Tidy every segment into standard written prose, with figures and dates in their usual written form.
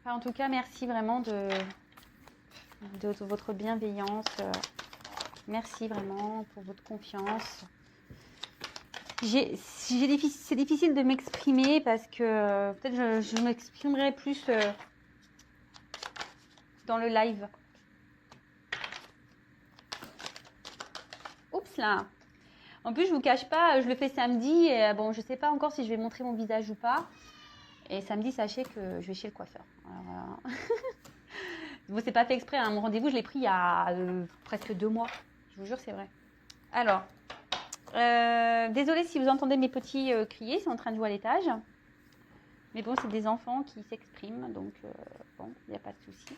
Enfin, en tout cas, merci vraiment de votre bienveillance. Merci vraiment pour votre confiance. C'est difficile de m'exprimer parce que peut-être je m'exprimerai plus dans le live. Oups là. En plus, je vous cache pas, je le fais samedi. Et, bon, je sais pas encore si je vais montrer mon visage ou pas. Et samedi, sachez que je vais chez le coiffeur. Alors, voilà. Bon, c'est pas fait exprès. Hein. Mon rendez-vous, je l'ai pris il y a presque 2 mois. Je vous jure, c'est vrai. Alors, désolée si vous entendez mes petits crier. Ils sont en train de jouer à l'étage. Mais bon, c'est des enfants qui s'expriment. Donc, bon, il n'y a pas de souci.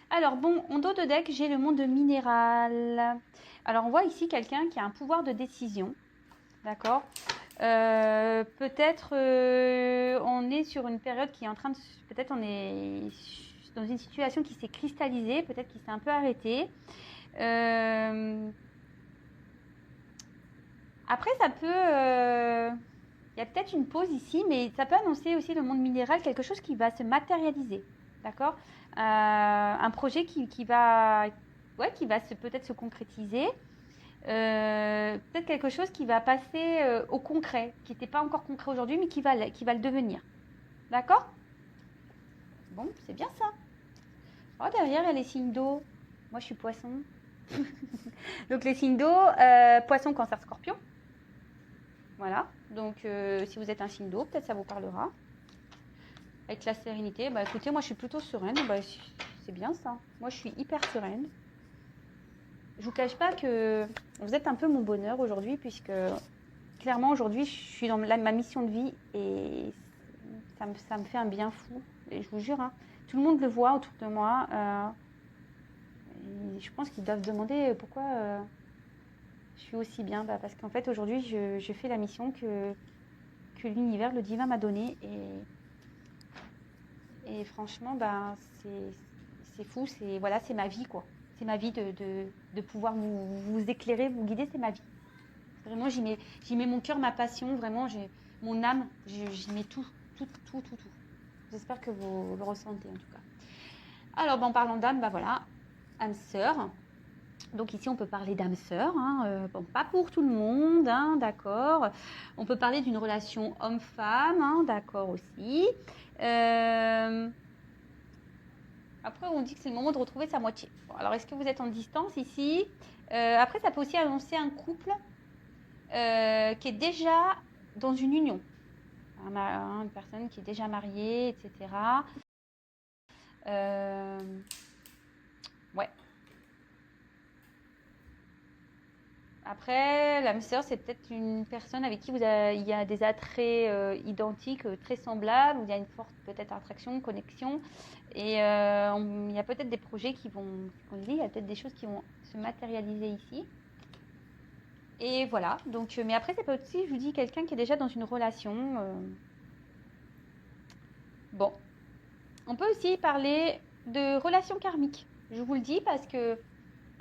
Alors, bon, en dos de deck, j'ai le monde minéral. Alors, on voit ici quelqu'un qui a un pouvoir de décision. D'accord. Peut-être on est sur une période qui est en train de... Peut-être on est dans une situation qui s'est cristallisée, peut-être qui s'est un peu arrêtée. Après, ça peut... Il y a peut-être une pause ici, mais ça peut annoncer aussi le monde minéral, quelque chose qui va se matérialiser. D'accord. Un projet qui va peut-être se concrétiser. Peut-être quelque chose qui va passer au concret, qui n'était pas encore concret aujourd'hui, mais qui va le devenir. D'accord. Bon, c'est bien ça. Oh, derrière, il y a les signes d'eau. Moi, je suis poisson. Donc, les signes d'eau, poisson, cancer, scorpion. Voilà. Donc, si vous êtes un signe d'eau, peut-être ça vous parlera. Avec la sérénité. Bah, écoutez, moi, je suis plutôt sereine. Bah, c'est bien ça. Moi, je suis hyper sereine. Je vous cache pas que vous êtes un peu mon bonheur aujourd'hui, puisque clairement aujourd'hui je suis dans ma mission de vie et ça me fait un bien fou. Et je vous jure, hein, tout le monde le voit autour de moi. Et je pense qu'ils doivent se demander pourquoi je suis aussi bien. Bah, parce qu'en fait aujourd'hui je fais la mission que l'univers, le divin m'a donnée. Et franchement, bah, c'est fou. Voilà, c'est ma vie, quoi. C'est ma vie de pouvoir vous éclairer, vous guider, c'est ma vie. Vraiment, j'y mets mon cœur, ma passion, vraiment, mon âme, j'y mets tout. J'espère que vous le ressentez en tout cas. Alors, en parlant d'âme, bah voilà, âme sœur. Donc ici, on peut parler d'âme sœur, hein, bon, pas pour tout le monde, hein, d'accord. On peut parler d'une relation homme-femme, hein, d'accord aussi. Après, on dit que c'est le moment de retrouver sa moitié. Bon, alors, est-ce que vous êtes en distance ici? Après, ça peut aussi annoncer un couple qui est déjà dans une union. Une personne qui est déjà mariée, etc. Ouais. Après, l'âme sœur, c'est peut-être une personne avec qui il y a des attraits identiques, très semblables, où il y a une forte peut-être attraction, connexion. Et il y a peut-être des projets il y a peut-être des choses qui vont se matérialiser ici. Et voilà. Donc, mais après, c'est pas aussi, je vous dis, quelqu'un qui est déjà dans une relation. Bon. On peut aussi parler de relations karmiques. Je vous le dis parce que,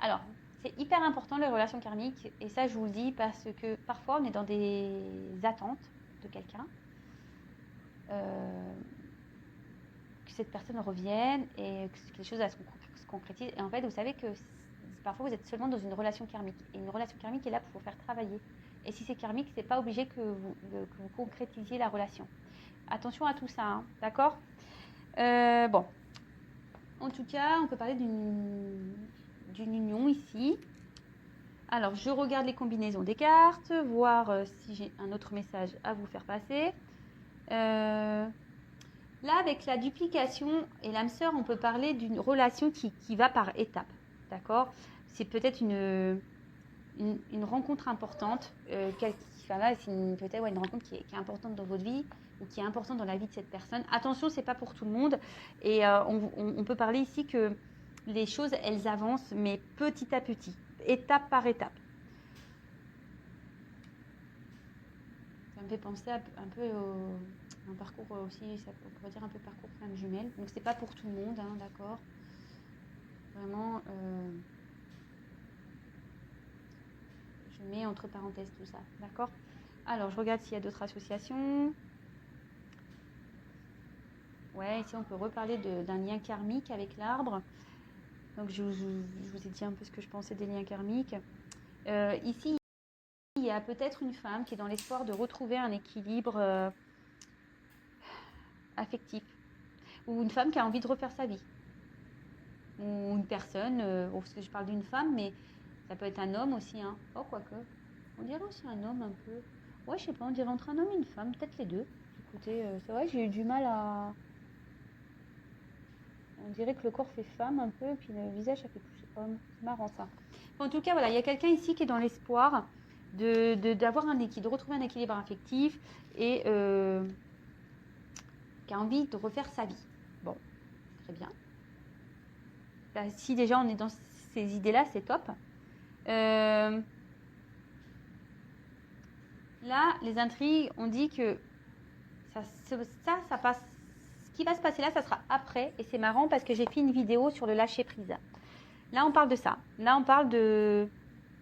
alors, c'est hyper important les relations karmiques. Et ça, je vous le dis parce que parfois, on est dans des attentes de quelqu'un. Que cette personne revienne et que les choses se concrétisent. Et en fait, vous savez que parfois, vous êtes seulement dans une relation karmique. Et une relation karmique est là pour vous faire travailler. Et si c'est karmique, c'est pas obligé que vous concrétisiez la relation. Attention à tout ça, hein, d'accord. Bon. En tout cas, on peut parler d'une union ici. Alors, je regarde les combinaisons des cartes, voir si j'ai un autre message à vous faire passer. Là, avec la duplication et l'âme sœur, on peut parler d'une relation qui va par étapes. D'accord. C'est peut-être une rencontre importante. Là, c'est peut-être une rencontre qui est importante dans votre vie ou qui est importante dans la vie de cette personne. Attention, c'est pas pour tout le monde. Et on peut parler ici que les choses, elles avancent, mais petit à petit, étape par étape. Ça me fait penser un peu un parcours aussi, on pourrait dire un peu parcours flamme jumelle. Donc c'est pas pour tout le monde, hein, d'accord. Vraiment, je mets entre parenthèses tout ça, d'accord. Alors je regarde s'il y a d'autres associations. Ouais, ici on peut reparler d'un lien karmique avec l'arbre. Donc je vous ai dit un peu ce que je pensais des liens karmiques. Ici, il y a peut-être une femme qui est dans l'espoir de retrouver un équilibre affectif. Ou une femme qui a envie de refaire sa vie. Ou une personne, parce que je parle d'une femme, mais ça peut être un homme aussi. Hein. Oh, quoique. On dirait aussi un homme un peu. Ouais, je sais pas, on dirait entre un homme et une femme, peut-être les deux. Écoutez, c'est vrai que j'ai eu du mal à... On dirait que le corps fait femme un peu, et puis le visage, ça fait plus homme. C'est marrant ça. En tout cas, voilà, il y a quelqu'un ici qui est dans l'espoir d'avoir de retrouver un équilibre affectif et qui a envie de refaire sa vie. Bon, très bien. Là, si déjà on est dans ces idées-là, c'est top. Là, les intrigues, on dit que ça passe. Ce qui va se passer là, ça sera après. Et c'est marrant parce que j'ai fait une vidéo sur le lâcher prise. Là, on parle de ça. Là, on parle de...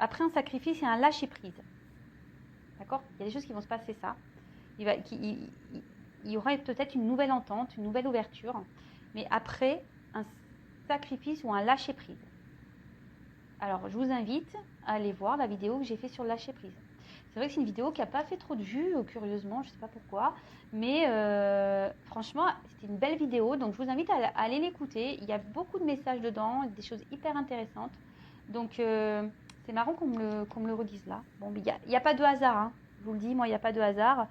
Après un sacrifice, il y a un lâcher prise. D'accord ? Il y a des choses qui vont se passer ça. Il y aura peut-être une nouvelle entente, une nouvelle ouverture. Mais après, un sacrifice ou un lâcher prise. Alors, je vous invite à aller voir la vidéo que j'ai fait sur le lâcher prise. C'est vrai que c'est une vidéo qui n'a pas fait trop de vues, curieusement, je ne sais pas pourquoi. Mais franchement, c'était une belle vidéo. Donc, je vous invite à aller l'écouter. Il y a beaucoup de messages dedans, des choses hyper intéressantes. Donc, c'est marrant qu'on me le redise là. Bon, mais il n'y a pas de hasard. Hein. Je vous le dis, moi, il n'y a pas de hasard.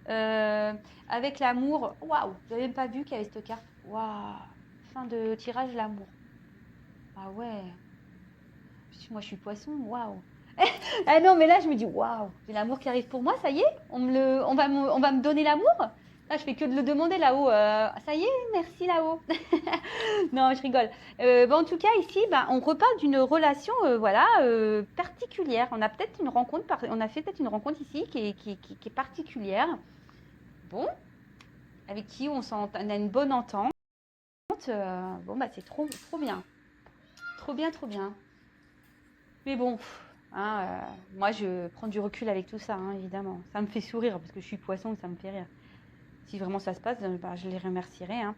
Avec l'amour, waouh, vous n'avez même pas vu qu'il y avait cette carte. Waouh, fin de tirage, l'amour. Ah ouais. Moi, je suis poisson, waouh. Ah non, mais là, je me dis, waouh, j'ai l'amour qui arrive pour moi, ça y est, on va me donner l'amour. Là, je fais que de le demander là-haut. Ça y est, merci là-haut. Non, je rigole. En tout cas, ici, on reparle d'une relation particulière. On a peut-être une rencontre, on a fait peut-être une rencontre ici qui est particulière. Bon, avec qui on a une bonne entente. C'est trop bien. Trop bien, trop bien. Mais bon, moi je prends du recul avec tout ça, hein, évidemment. Ça me fait sourire parce que je suis poisson et ça me fait rire. Si vraiment ça se passe, je les remercierai. Hein.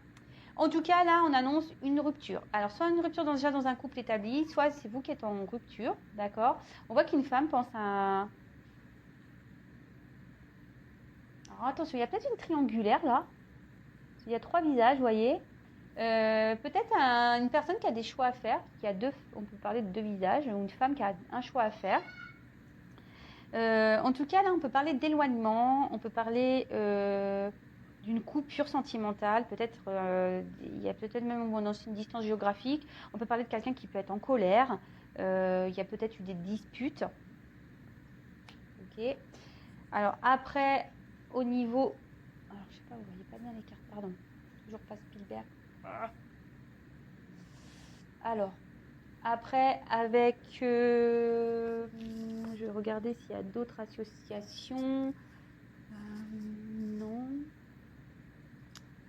En tout cas, là, on annonce une rupture. Alors, soit une rupture déjà dans un couple établi, soit c'est vous qui êtes en rupture, d'accord ? On voit qu'une femme pense à... Alors, attention, il y a peut-être une triangulaire, là. Il y a 3 visages, vous voyez. Peut-être une personne qui a des choix à faire, on peut parler de 2 visages, ou une femme qui a un choix à faire. En tout cas, là, on peut parler d'éloignement, on peut parler d'une coupure sentimentale, peut-être, il y a peut-être même une distance géographique, on peut parler de quelqu'un qui peut être en colère, il y a peut-être eu des disputes. Ok. Alors après, au niveau... Alors, je sais pas, vous voyez pas bien les cartes, pardon. Toujours pas Spielberg. Alors, après, avec... je vais regarder s'il y a d'autres associations. Non.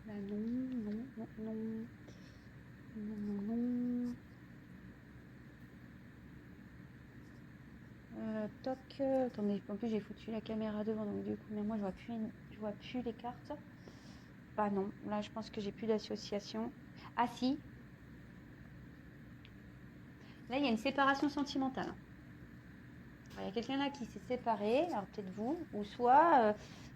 Là, non. Toc. Attendez, en plus j'ai foutu la caméra devant, donc du coup, mais moi je vois plus les cartes. Bah non, là je pense que j'ai plus d'association. Ah si. Là il y a une séparation sentimentale. Il y a quelqu'un là qui s'est séparé, alors peut-être vous, ou soit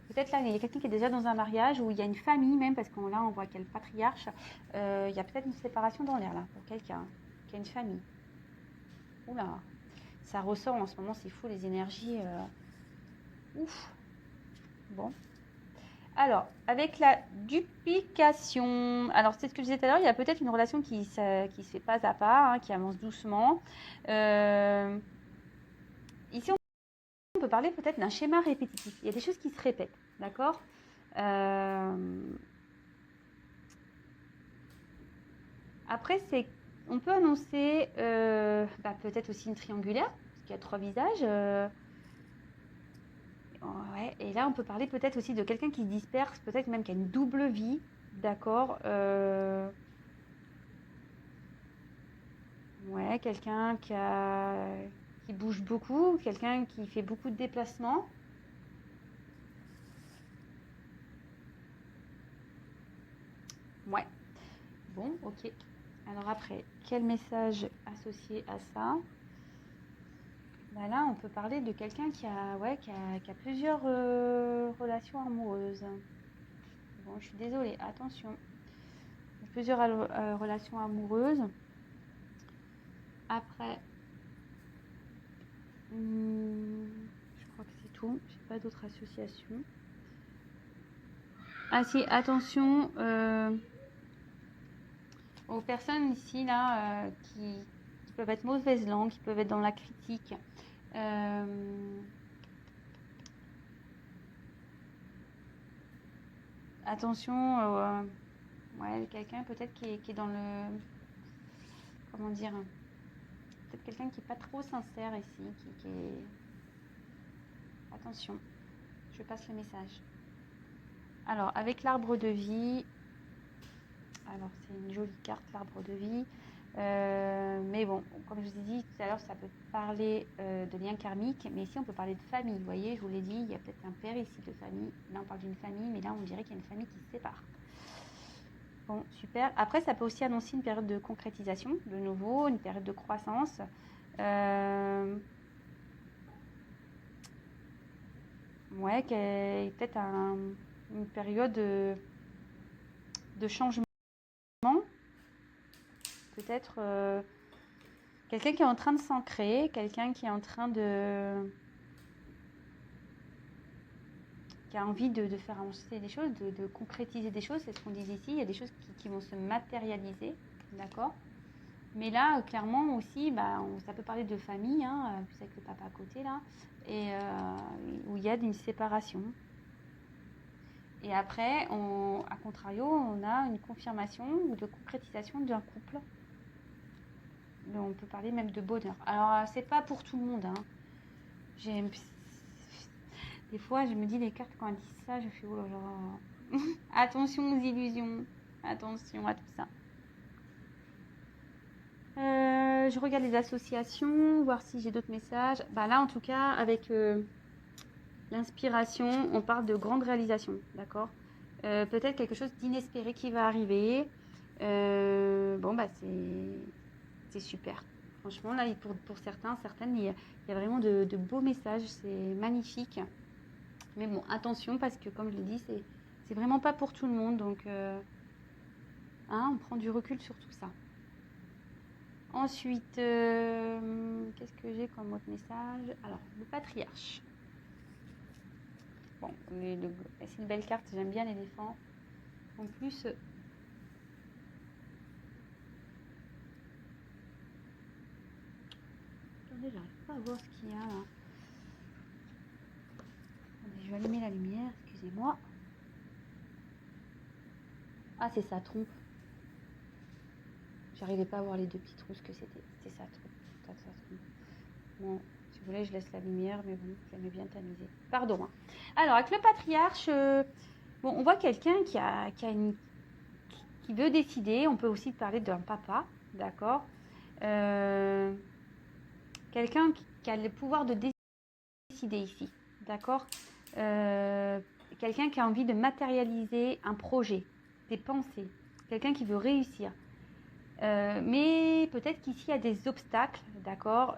peut-être là il y a quelqu'un qui est déjà dans un mariage, ou il y a une famille même, parce qu'on là on voit qu'il y a le patriarche. Il y a peut-être une séparation dans l'air là, pour quelqu'un qui a une famille. Oula, ça ressort en ce moment, c'est fou les énergies. Ouf. Bon. Alors, avec la duplication, alors c'est ce que je disais tout à l'heure, il y a peut-être une relation qui se fait pas à pas, hein, qui avance doucement. Ici, on peut parler peut-être d'un schéma répétitif. Il y a des choses qui se répètent, d'accord ? Après, on peut annoncer peut-être aussi une triangulaire, parce qu'il y a 3 visages. Ouais, et là, on peut parler peut-être aussi de quelqu'un qui se disperse, peut-être même qui a une double vie, d'accord. Ouais, quelqu'un qui bouge beaucoup, quelqu'un qui fait beaucoup de déplacements. Ouais. Bon, ok. Alors après, quel message associé à ça? Bah là, on peut parler de quelqu'un qui a plusieurs relations amoureuses. Bon, je suis désolée, attention. Plusieurs relations amoureuses. Après, je crois que c'est tout. J'ai pas d'autres associations. Ah si, attention aux personnes ici là qui peuvent être mauvaises langues, qui peuvent être dans la critique. Attention, ouais, quelqu'un peut-être qui est dans le, comment dire, peut-être quelqu'un qui est pas trop sincère ici, qui est, attention, je passe le message. Alors avec l'arbre de vie, alors c'est une jolie carte l'arbre de vie, mais bon, comme je vous ai dit tout à l'heure, ça peut parler de liens karmiques, mais ici on peut parler de famille. Vous voyez, je vous l'ai dit, il y a peut-être un père ici de famille. Là on parle d'une famille, mais là on dirait qu'il y a une famille qui se sépare. Bon, super. Après, ça peut aussi annoncer une période de concrétisation, de nouveau, une période de croissance. Ouais, peut-être une période de changement. Peut-être quelqu'un qui est en train de s'ancrer, quelqu'un qui est en train qui a envie de faire avancer des choses, de concrétiser des choses. C'est ce qu'on dit ici. Il y a des choses qui vont se matérialiser, d'accord? Mais là, clairement aussi, ça peut parler de famille, hein, plus avec le papa à côté là, et où il y a une séparation. Et après, à contrario, on a une confirmation ou de concrétisation d'un couple. On peut parler même de bonheur. Alors, c'est pas pour tout le monde. Hein. Des fois, je me dis, les cartes, quand elles disent ça, je fais, oh là là. Attention aux illusions. Attention à tout ça. Je regarde les associations, voir si j'ai d'autres messages. Là, en tout cas, avec l'inspiration, on parle de grandes réalisations, d'accord? Peut-être quelque chose d'inespéré qui va arriver. C'est super. Franchement, là, pour certains, certaines, il y a vraiment de beaux messages. C'est magnifique. Mais bon, attention, parce que comme je l'ai dit, c'est vraiment pas pour tout le monde. Donc, on prend du recul sur tout ça. Ensuite, qu'est-ce que j'ai comme autre message? Alors, le patriarche. Bon, c'est une belle carte, j'aime bien l'éléphant. En plus, attendez, j'arrive pas à voir ce qu'il y a là. Attendez, je vais allumer la lumière, excusez-moi. Ah, c'est sa trompe. J'arrivais pas à voir les deux petites rousses que c'était. C'était sa trompe. Bon, si vous voulez, je laisse la lumière, mais bon, j'aimais bien t'amuser. Pardon. Hein. Alors, avec le patriarche, on voit quelqu'un qui veut décider. On peut aussi parler d'un papa, d'accord? Quelqu'un qui a le pouvoir de décider ici, d'accord? Quelqu'un qui a envie de matérialiser un projet, des pensées, quelqu'un qui veut réussir. Mais peut-être qu'ici il y a des obstacles, d'accord,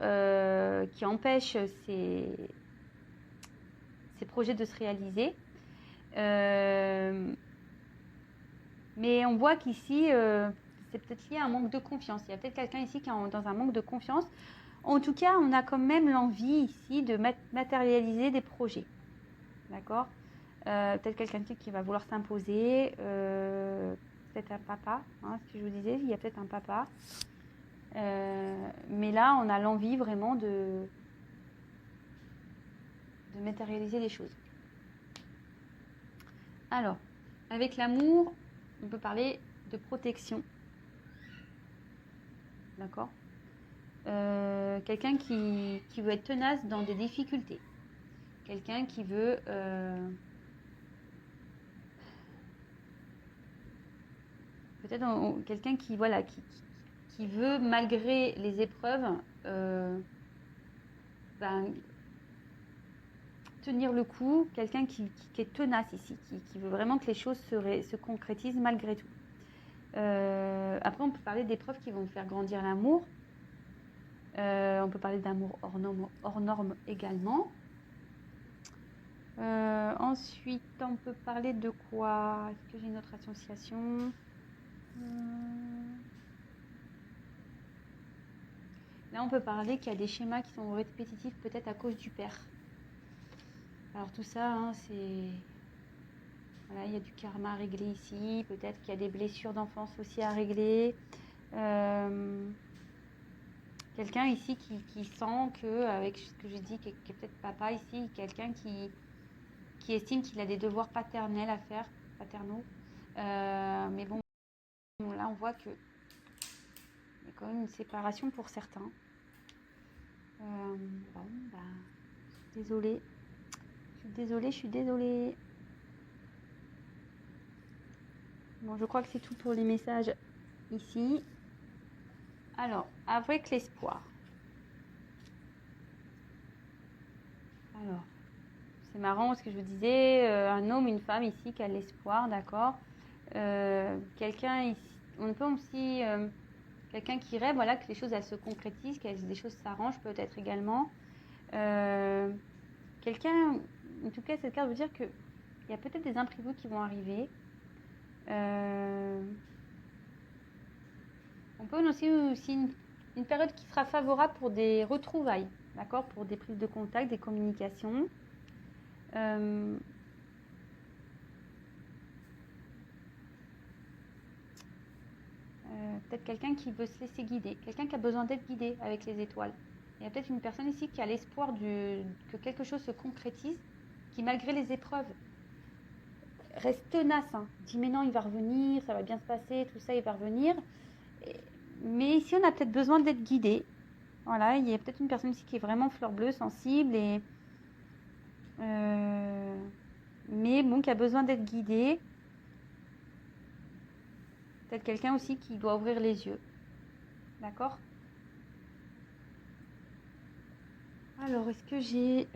qui empêchent ces projets de se réaliser. Mais on voit qu'ici, c'est peut-être lié à un manque de confiance. Il y a peut-être quelqu'un ici qui est dans un manque de confiance. En tout cas, on a quand même l'envie ici de matérialiser des projets. D'accord? Peut-être quelqu'un qui va vouloir s'imposer. Peut-être un papa, hein, ce que je vous disais, il y a peut-être un papa. Mais là, on a l'envie vraiment de matérialiser les choses. Alors, avec l'amour, on peut parler de protection. D'accord? Quelqu'un qui veut être tenace dans des difficultés. Quelqu'un qui veut... peut-être quelqu'un qui veut, malgré les épreuves, tenir le coup, quelqu'un qui est tenace ici, qui veut vraiment que les choses se concrétisent malgré tout. Après, on peut parler d'épreuves qui vont faire grandir l'amour. On peut parler d'amour hors norme également. Ensuite, on peut parler de quoi? Est-ce que j'ai une autre association? Là, on peut parler qu'il y a des schémas qui sont répétitifs, peut-être à cause du père. Alors tout ça, hein, c'est... Voilà, il y a du karma à régler ici. Peut-être qu'il y a des blessures d'enfance aussi à régler. Quelqu'un ici qui sent que, avec ce que je dis, qui est peut-être papa ici, quelqu'un qui estime qu'il a des devoirs paternels à faire, paternaux. Mais bon, là, on voit qu'il y a quand même une séparation pour certains. Bon, bah, je suis désolée. Bon, je crois que c'est tout pour les messages ici. Alors, avec l'espoir. Alors, c'est marrant parce que je vous disais, un homme, une femme ici qui a l'espoir, d'accord. Quelqu'un ici, on peut aussi, quelqu'un qui rêve, voilà, que les choses elles se concrétisent, que des choses s'arrangent peut-être également. Quelqu'un, en tout cas, cette carte veut dire qu'il y a peut-être des imprévus qui vont arriver. On peut aussi une période qui sera favorable pour des retrouvailles, d'accord, pour des prises de contact, des communications. Peut-être quelqu'un qui veut se laisser guider, quelqu'un qui a besoin d'être guidé avec les étoiles. Il y a peut-être une personne ici qui a l'espoir que quelque chose se concrétise, qui malgré les épreuves reste tenace, hein. Dit mais non, il va revenir, ça va bien se passer, tout ça, il va revenir. Mais ici, on a peut-être besoin d'être guidé. Voilà, il y a peut-être une personne ici qui est vraiment fleur bleue, sensible, mais bon, qui a besoin d'être guidé. Peut-être quelqu'un aussi qui doit ouvrir les yeux. D'accord? Alors, est-ce que j'ai...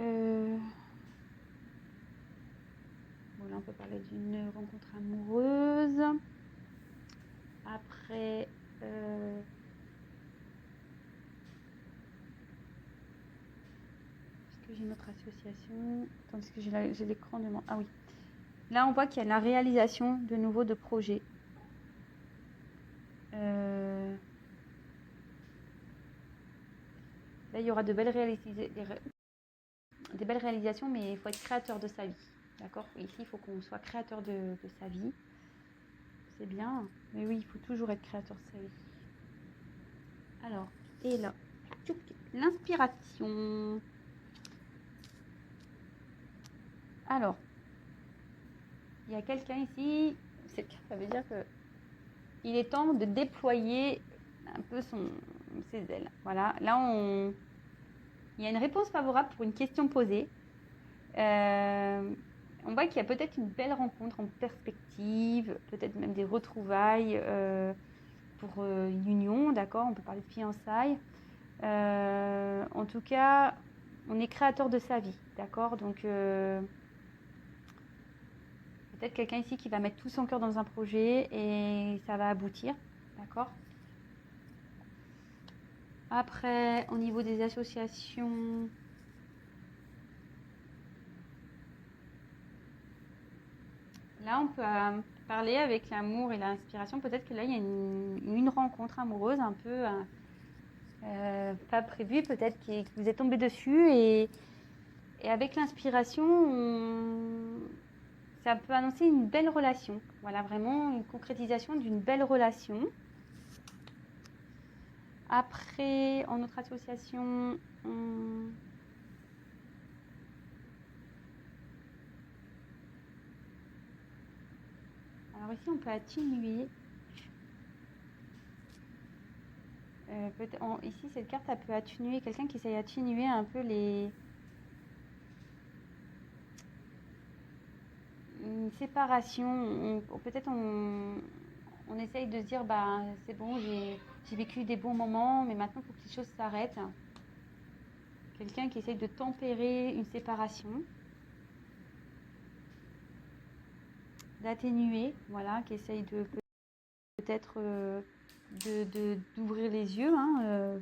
Bon, là, on peut parler d'une rencontre amoureuse. Après... Est-ce que j'ai une autre association? Attends, est-ce que j'ai l'écran de moi? Ah oui. Là, on voit qu'il y a la réalisation de nouveau de projets. Là, il y aura des belles réalisations, mais il faut être créateur de sa vie. D'accord? Ici, il faut qu'on soit créateur de sa vie. C'est bien, mais oui, il faut toujours être créateur de sa vie. Alors, et là, l'inspiration. Alors, il y a quelqu'un ici, ça veut dire que il est temps de déployer un peu ses ailes. Voilà, là, il y a une réponse favorable pour une question posée. On voit qu'il y a peut-être une belle rencontre en perspective, peut-être même des retrouvailles pour une union, d'accord? On peut parler de fiançailles. En tout cas, on est créateur de sa vie, d'accord? Donc, peut-être quelqu'un ici qui va mettre tout son cœur dans un projet et ça va aboutir, d'accord? Après, au niveau des associations... Là, on peut parler avec l'amour et l'inspiration. Peut-être que là, il y a une rencontre amoureuse un peu pas prévue, peut-être que vous êtes tombé dessus. Et avec l'inspiration, ça peut annoncer une belle relation. Voilà, vraiment une concrétisation d'une belle relation. Après, en notre association... Alors ici, on peut atténuer. Ici, cette carte, elle peut atténuer quelqu'un qui essaye d'atténuer un peu une séparation. Peut-être on essaye de se dire, bah, c'est bon, j'ai vécu des bons moments, mais maintenant, il faut que les choses s'arrêtent. Quelqu'un qui essaye de tempérer une séparation. D'atténuer, voilà, qui essaye de peut-être d'ouvrir les yeux, hein,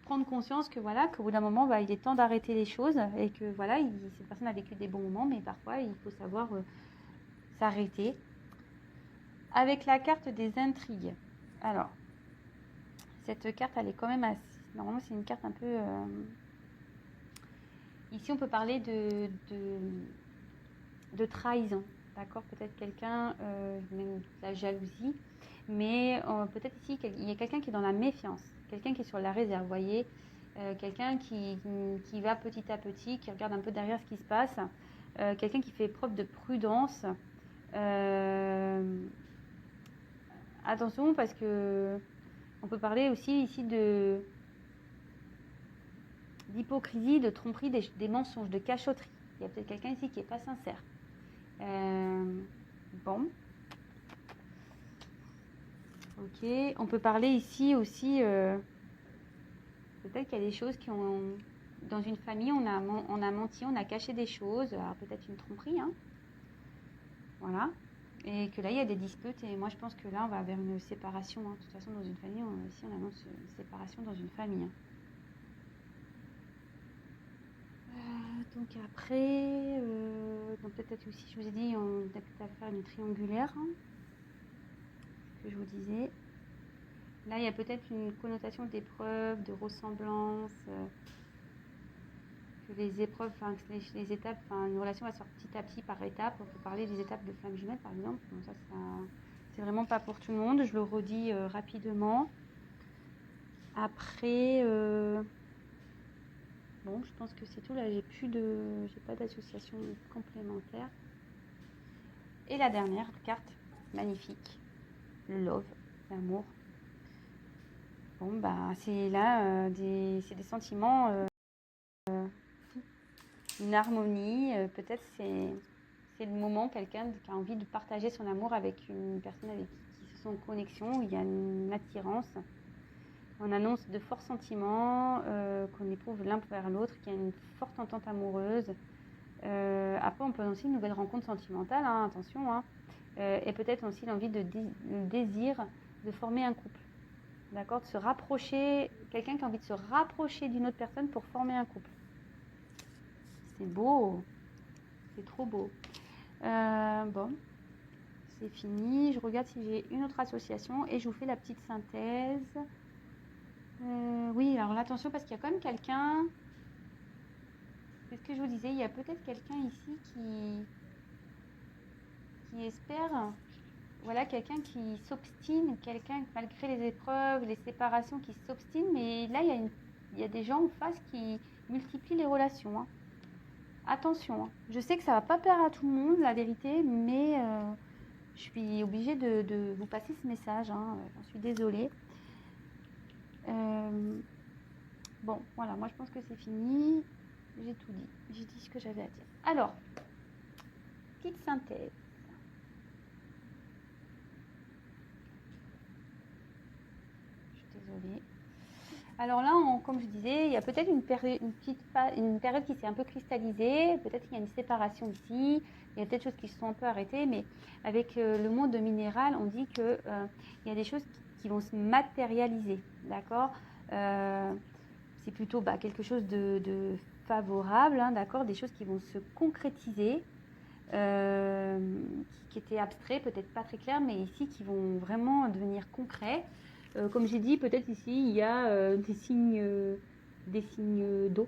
prendre conscience que voilà, qu'au bout d'un moment, bah, il est temps d'arrêter les choses et que voilà, cette personne a vécu des bons moments, mais parfois il faut savoir s'arrêter. Avec la carte des intrigues. Alors, cette carte, elle est quand même assez... Normalement, c'est une carte un peu... Ici, on peut parler de trahison. D'accord? Peut-être quelqu'un, même de la jalousie. Mais peut-être ici, il y a quelqu'un qui est dans la méfiance. Quelqu'un qui est sur la réserve, vous voyez? Quelqu'un qui va petit à petit, qui regarde un peu derrière ce qui se passe. Quelqu'un qui fait preuve de prudence. Attention, parce que on peut parler aussi ici d'hypocrisie, de tromperie, des mensonges, de cachotterie. Il y a peut-être quelqu'un ici qui n'est pas sincère. Bon. Ok. On peut parler ici aussi... peut-être qu'il y a des choses qui ont... Dans une famille, on a menti, on a caché des choses. Alors peut-être une tromperie, hein. Voilà. Et que là, il y a des disputes. Et moi, je pense que là, on va vers une séparation. Hein. De toute façon, dans une famille, ici, on annonce une séparation dans une famille. Hein. Donc après, donc peut-être aussi, je vous ai dit, on a peut-être à faire une triangulaire, hein, que je vous disais. Là, il y a peut-être une connotation d'épreuve, de ressemblance, que les épreuves, enfin, les étapes, enfin, une relation va se faire petit à petit par étapes. On peut parler des étapes de flamme jumelle, par exemple. Bon, ça c'est vraiment pas pour tout le monde. Je le redis rapidement. Après, bon, je pense que c'est tout. Là, j'ai pas d'association complémentaire. Et la dernière carte, magnifique, le love, l'amour. Bon, bah, c'est là, c'est des sentiments, une harmonie. Peut-être c'est le moment, quelqu'un qui a envie de partager son amour avec une personne avec qui se sent en connexion, où il y a une attirance. On annonce de forts sentiments, qu'on éprouve l'un vers l'autre, qu'il y a une forte entente amoureuse. Après, on peut aussi une nouvelle rencontre sentimentale, hein, attention, hein. Et peut-être aussi l'envie le désir de former un couple, d'accord, de se rapprocher, quelqu'un qui a envie de se rapprocher d'une autre personne pour former un couple. C'est beau, c'est trop beau. Bon, c'est fini. Je regarde si j'ai une autre association et je vous fais la petite synthèse. Oui, alors là, attention, parce qu'il y a quand même quelqu'un, c'est ce que je vous disais, il y a peut-être quelqu'un ici qui espère... Voilà, quelqu'un qui s'obstine, quelqu'un malgré les épreuves, les séparations, qui s'obstine, mais là, il y a des gens en face qui multiplient les relations. Hein. Attention, hein. Je sais que ça va pas plaire à tout le monde, la vérité, mais je suis obligée de vous passer ce message. Hein. J'en suis désolée. Bon, voilà, moi je pense que c'est fini. J'ai tout dit. J'ai dit ce que j'avais à dire. Alors, petite synthèse. Désolée. Alors là, comme je disais, il y a peut-être une période qui s'est un peu cristallisée. Peut-être qu'il y a une séparation ici. Il y a peut-être des choses qui se sont un peu arrêtées. Mais avec le monde minéral, on dit qu'il y a des choses qui vont se matérialiser. D'accord, c'est plutôt quelque chose de favorable. Hein, d'accord, des choses qui vont se concrétiser. Qui étaient abstraits, peut-être pas très clairs, mais ici qui vont vraiment devenir concrets. Comme j'ai dit, peut-être ici il y a des signes d'eau.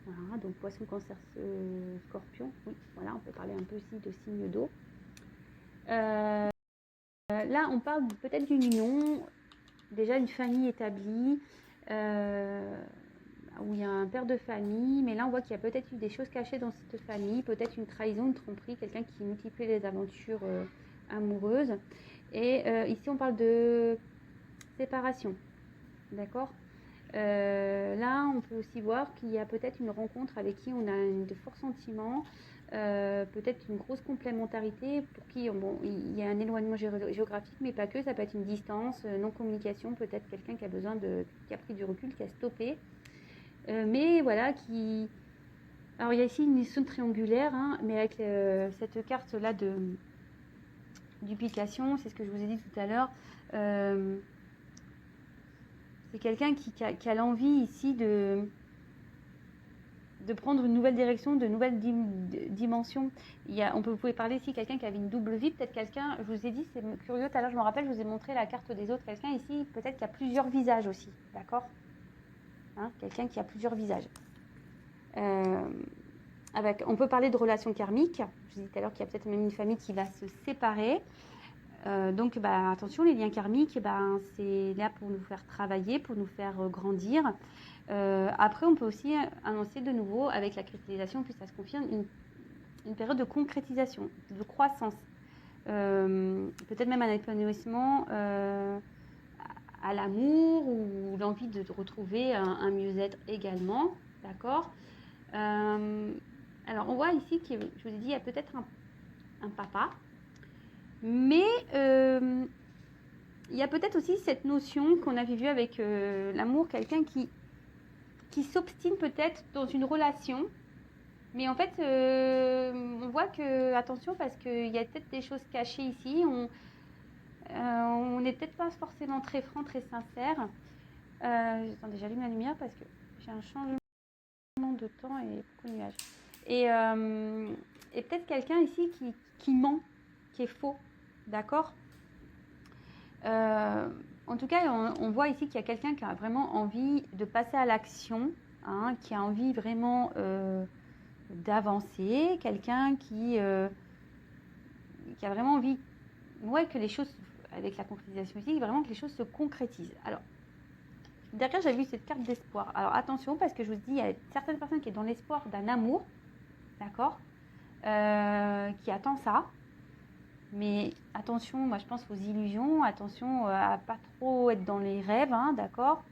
Voilà, donc poisson, cancer, scorpion. Oui, voilà, on peut parler un peu aussi de signes d'eau. Là, on parle peut-être d'une union, déjà une famille établie, où il y a un père de famille, mais là on voit qu'il y a peut-être eu des choses cachées dans cette famille, peut-être une trahison, une tromperie, quelqu'un qui multiplie les aventures amoureuses. Et ici on parle de séparation, d'accord. Là on peut aussi voir qu'il y a peut-être une rencontre avec qui on a de forts sentiments, peut-être une grosse complémentarité, pour qui il y a un éloignement géographique, mais pas que, ça peut être une distance, non-communication, peut-être quelqu'un qui a qui a pris du recul, qui a stoppé. Mais voilà, alors il y a ici une zone triangulaire, hein, mais avec cette carte-là duplication, c'est ce que je vous ai dit tout à l'heure. C'est quelqu'un qui a l'envie ici de prendre une nouvelle direction, de nouvelles dimensions. Vous pouvez parler ici quelqu'un qui avait une double vie, peut-être quelqu'un, je vous ai dit, c'est curieux, tout à l'heure je me rappelle, je vous ai montré la carte des autres, quelqu'un ici, peut-être qui a plusieurs visages aussi, d'accord, hein, quelqu'un qui a plusieurs visages. On peut parler de relations karmiques, je vous ai dit tout à l'heure qu'il y a peut-être même une famille qui va se séparer. Donc attention, les liens karmiques, c'est là pour nous faire travailler, pour nous faire grandir. Après, on peut aussi annoncer de nouveau, avec la cristallisation, puis ça se confirme, une période de concrétisation, de croissance. Peut-être même un épanouissement à l'amour ou l'envie de retrouver un mieux-être également. D'accord. Alors, on voit ici que, je vous ai dit, il y a peut-être un papa. Mais il y a peut-être aussi cette notion qu'on avait vue avec l'amour, quelqu'un qui s'obstine peut-être dans une relation. Mais en fait, on voit que, attention, parce qu'il y a peut-être des choses cachées ici. On n'est peut-être pas forcément très franc, très sincère. Attendez, j'allume la lumière parce que j'ai un changement de temps et beaucoup de nuages. Et peut-être quelqu'un ici qui ment, qui est faux. D'accord. En tout cas, on voit ici qu'il y a quelqu'un qui a vraiment envie de passer à l'action, hein, qui a envie vraiment d'avancer, quelqu'un qui a vraiment envie, que les choses, avec la concrétisation ici, vraiment que les choses se concrétisent. Alors, derrière, j'ai vu cette carte d'espoir. Alors, attention, parce que je vous dis, il y a certaines personnes qui sont dans l'espoir d'un amour, d'accord, qui attend ça. Mais attention, moi je pense aux illusions, attention à pas trop être dans les rêves, hein, d'accord.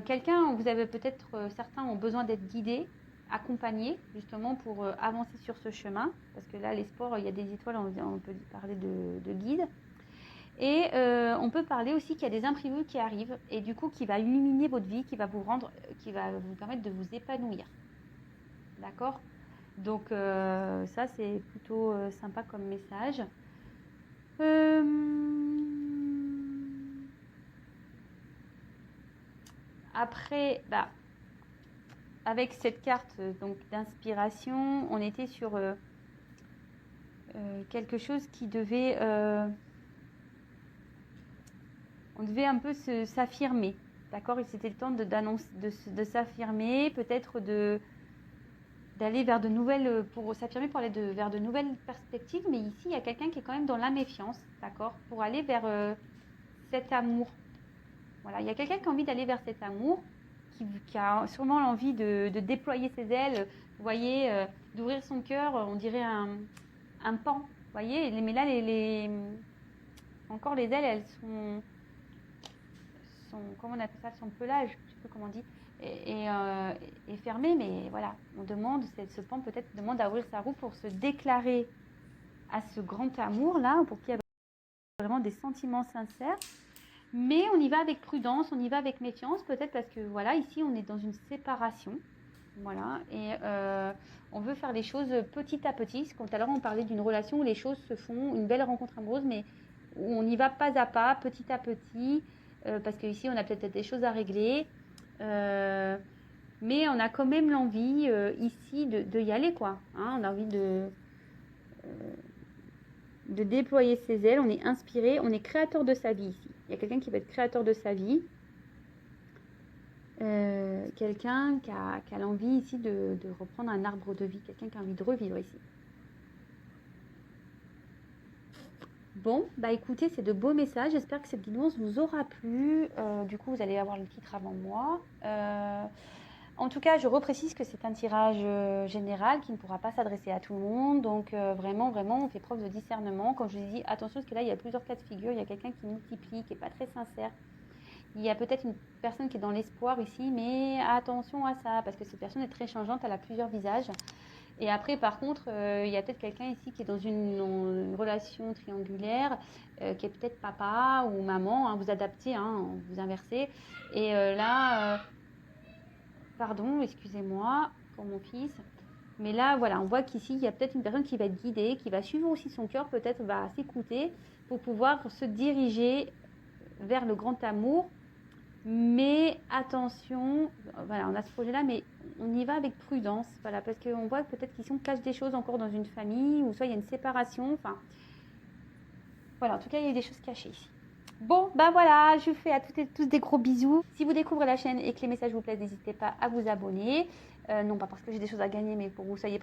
Quelqu'un, vous avez peut-être, certains ont besoin d'être guidés, accompagnés, justement pour avancer sur ce chemin. Parce que là, l'espoir, il y a des étoiles, on peut parler de guide. Et on peut parler aussi qu'il y a des imprévus qui arrivent et du coup qui va illuminer votre vie, qui va vous permettre de vous épanouir. D'accord. Donc ça, c'est plutôt sympa comme message. Après, avec cette carte donc d'inspiration, on était sur quelque chose qui devait, on devait un peu s'affirmer, d'accord. Et c'était le temps de s'affirmer, peut-être d'aller vers de nouvelles, pour s'affirmer, pour aller vers de nouvelles perspectives. Mais ici, il y a quelqu'un qui est quand même dans la méfiance, d'accord, pour aller vers cet amour. Voilà, il y a quelqu'un qui a envie d'aller vers cet amour, qui a sûrement l'envie de déployer ses ailes, vous voyez, d'ouvrir son cœur, on dirait un pan, vous voyez. Mais là, encore les ailes, elles sont comment on appelle ça, son pelage, je ne sais plus comment on dit, est fermé, mais voilà, on demande, ce pan peut-être demande à ouvrir sa roue pour se déclarer à ce grand amour-là, pour qu'il y ait vraiment des sentiments sincères. Mais on y va avec prudence, on y va avec méfiance, peut-être parce que voilà, ici on est dans une séparation, voilà, et on veut faire les choses petit à petit. Comme tout à l'heure on parlait d'une relation où les choses se font, une belle rencontre amoureuse, mais où on y va pas à pas, petit à petit, parce qu'ici on a peut-être des choses à régler, mais on a quand même l'envie ici de y aller, quoi, hein, on a envie de déployer ses ailes, on est inspiré, on est créateur de sa vie ici. Il y a quelqu'un qui va être créateur de sa vie, quelqu'un qui a l'envie ici de reprendre un arbre de vie, quelqu'un qui a envie de revivre ici. Bon, écoutez, c'est de beaux messages, j'espère que cette guidance vous aura plu, du coup vous allez avoir le titre avant moi. En tout cas, je reprécise que c'est un tirage général qui ne pourra pas s'adresser à tout le monde. Donc, vraiment, on fait preuve de discernement. Comme je vous ai dit, attention, parce que là, il y a plusieurs cas de figure. Il y a quelqu'un qui multiplie, qui n'est pas très sincère. Il y a peut-être une personne qui est dans l'espoir ici, mais attention à ça, parce que cette personne est très changeante, elle a plusieurs visages. Et après, par contre, il y a peut-être quelqu'un ici qui est dans une relation triangulaire, qui est peut-être papa ou maman, hein, vous adaptez, hein, vous inversez. Et là... pardon, excusez-moi pour mon fils. Mais là, voilà, on voit qu'ici, il y a peut-être une personne qui va être guidée, qui va suivre aussi son cœur, peut-être va s'écouter pour pouvoir se diriger vers le grand amour. Mais attention, voilà, on a ce projet-là, mais on y va avec prudence, voilà, parce qu'on voit peut-être qu'ici on cache des choses encore dans une famille, ou soit il y a une séparation, enfin, voilà, en tout cas, il y a des choses cachées ici. Bon, ben voilà, je vous fais à toutes et tous des gros bisous. Si vous découvrez la chaîne et que les messages vous plaisent, n'hésitez pas à vous abonner. Non pas parce que j'ai des choses à gagner, mais pour que vous soyez